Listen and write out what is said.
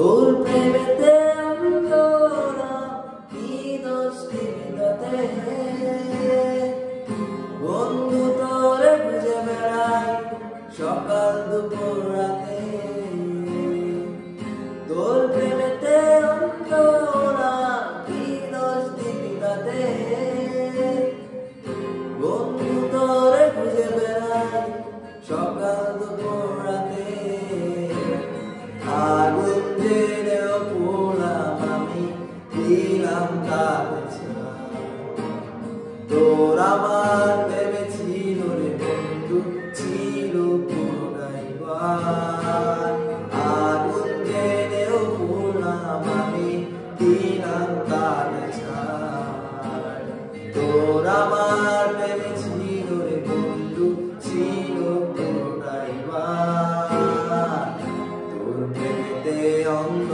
তোর প্রেমেতে অন্ধরা কি দোষ দিবিতে বন্ধু তোরে খুঁজে বেড়াই সকাল দুপুর রাতে তোর প্রেমেতে অন্ধরা কি দোষ দিবিতে বন্ধু তোরে খুঁজে বেড়াই সকাল দুপুর রাতে আগুন জেলেও পোড়াম আমি দিলাম তাতে তোর আমার প্রেমে ছিল রে বন্ধু ছিল পুরাই আগুন জেলেও পোড়াম আমি দিলাম তাতে তোর আমার প্রেমে ছিল রে বন্ধু ছিল পুরাই তোর প্রেমেতে অন্ধ